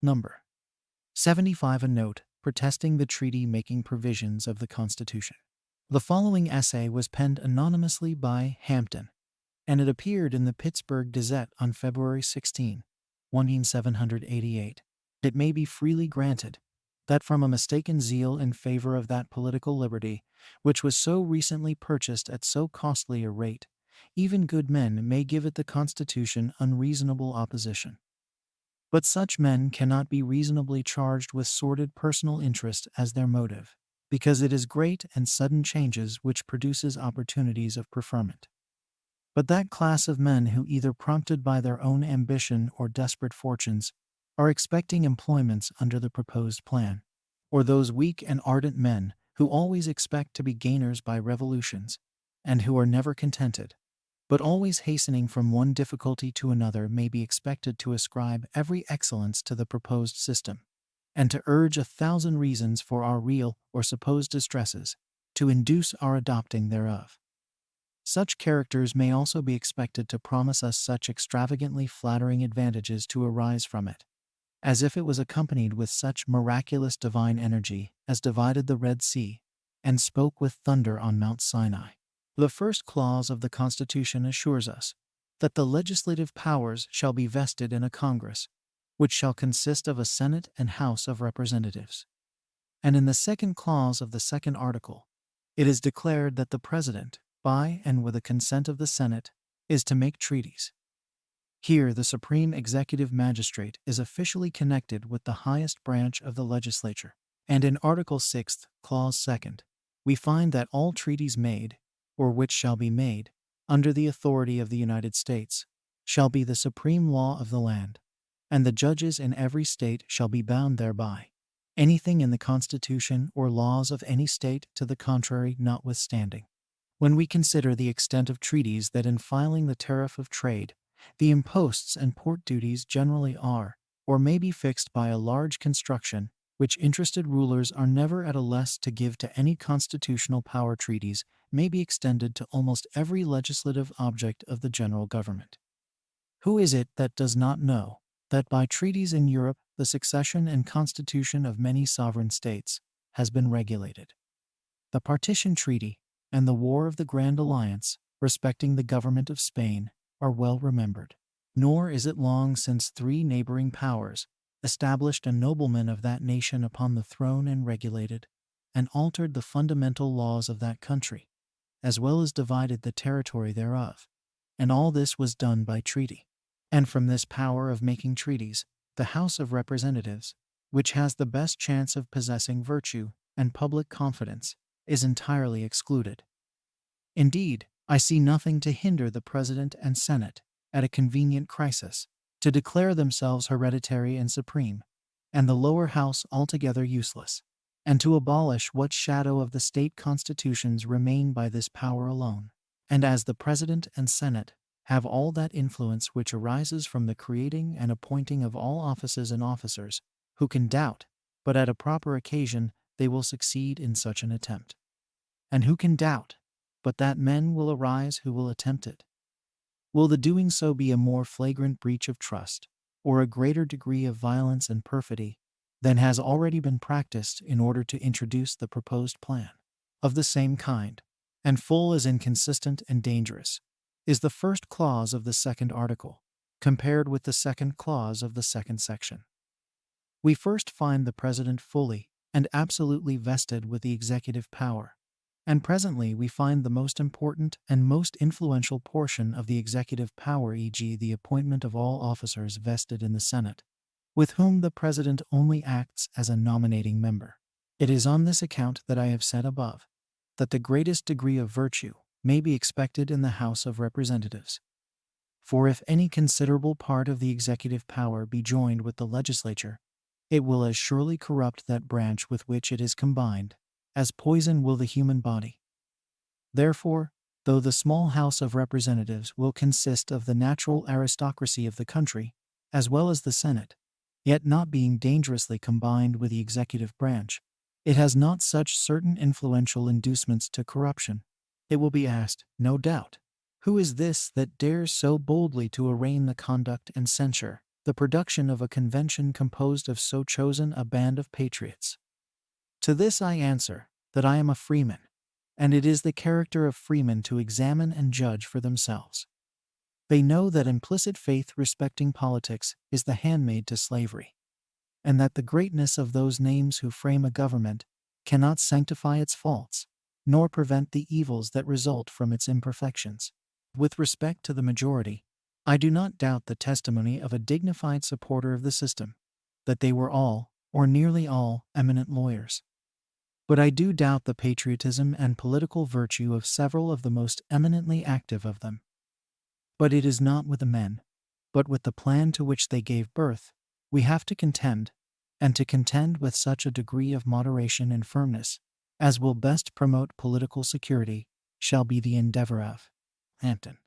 Number 75. A note protesting the treaty-making provisions of the Constitution. The following essay was penned anonymously by Hampton, and it appeared in the Pittsburgh Gazette on February 16, 1788. It may be freely granted that from a mistaken zeal in favor of that political liberty, which was so recently purchased at so costly a rate, even good men may give it the Constitution unreasonable opposition. But such men cannot be reasonably charged with sordid personal interest as their motive, because it is great and sudden changes which produces opportunities of preferment. But that class of men who, either prompted by their own ambition or desperate fortunes, are expecting employments under the proposed plan, or those weak and ardent men who always expect to be gainers by revolutions, and who are never contented, but always hastening from one difficulty to another, may be expected to ascribe every excellence to the proposed system, and to urge 1,000 reasons for our real or supposed distresses, to induce our adopting thereof. Such characters may also be expected to promise us such extravagantly flattering advantages to arise from it, as if it was accompanied with such miraculous divine energy as divided the Red Sea, and spoke with thunder on Mount Sinai. The first clause of the Constitution assures us that the legislative powers shall be vested in a Congress, which shall consist of a Senate and House of Representatives. And in the second clause of the second article, it is declared that the President, by and with the consent of the Senate, is to make treaties. Here the supreme executive magistrate is officially connected with the highest branch of the legislature. And in Article 6, Clause 2, we find that all treaties made, or which shall be made, under the authority of the United States, shall be the supreme law of the land, and the judges in every state shall be bound thereby, anything in the Constitution or laws of any state to the contrary notwithstanding. When we consider the extent of treaties that in filing the tariff of trade, the imposts and port duties generally are, or may be fixed by a large construction, which interested rulers are never at a less to give to any constitutional power, treaties may be extended to almost every legislative object of the general government. Who is it that does not know that by treaties in Europe the succession and constitution of many sovereign states has been regulated? The Partition Treaty and the War of the Grand Alliance respecting the government of Spain are well remembered. Nor is it long since 3 neighboring powers established a nobleman of that nation upon the throne and regulated and altered the fundamental laws of that country, as well as divided the territory thereof. And all this was done by treaty. And from this power of making treaties, the House of Representatives, which has the best chance of possessing virtue and public confidence, is entirely excluded. Indeed, I see nothing to hinder the President and Senate, at a convenient crisis, to declare themselves hereditary and supreme, and the lower house altogether useless, and to abolish what shadow of the state constitutions remain by this power alone. And as the President and Senate have all that influence which arises from the creating and appointing of all offices and officers, who can doubt, but at a proper occasion they will succeed in such an attempt? And who can doubt, but that men will arise who will attempt it? Will the doing so be a more flagrant breach of trust, or a greater degree of violence and perfidy, than has already been practiced in order to introduce the proposed plan? Of the same kind, and full as inconsistent and dangerous, is the first clause of the second article, compared with the second clause of the second section. We first find the President fully and absolutely vested with the executive power, and presently we find the most important and most influential portion of the executive power, e.g., the appointment of all officers, vested in the Senate, with whom the President only acts as a nominating member. It is on this account that I have said above that the greatest degree of virtue may be expected in the House of Representatives. For if any considerable part of the executive power be joined with the legislature, it will as surely corrupt that branch with which it is combined, as poison will the human body. Therefore, though the small House of Representatives will consist of the natural aristocracy of the country, as well as the Senate, yet not being dangerously combined with the executive branch, it has not such certain influential inducements to corruption. It will be asked, no doubt, who is this that dares so boldly to arraign the conduct and censure the production of a convention composed of so chosen a band of patriots? To this I answer, that I am a freeman, and it is the character of freemen to examine and judge for themselves. They know that implicit faith respecting politics is the handmaid to slavery, and that the greatness of those names who frame a government cannot sanctify its faults, nor prevent the evils that result from its imperfections. With respect to the majority, I do not doubt the testimony of a dignified supporter of the system, that they were all, or nearly all, eminent lawyers. But I do doubt the patriotism and political virtue of several of the most eminently active of them. But it is not with the men, but with the plan to which they gave birth, we have to contend, and to contend with such a degree of moderation and firmness as will best promote political security shall be the endeavor of Hampden.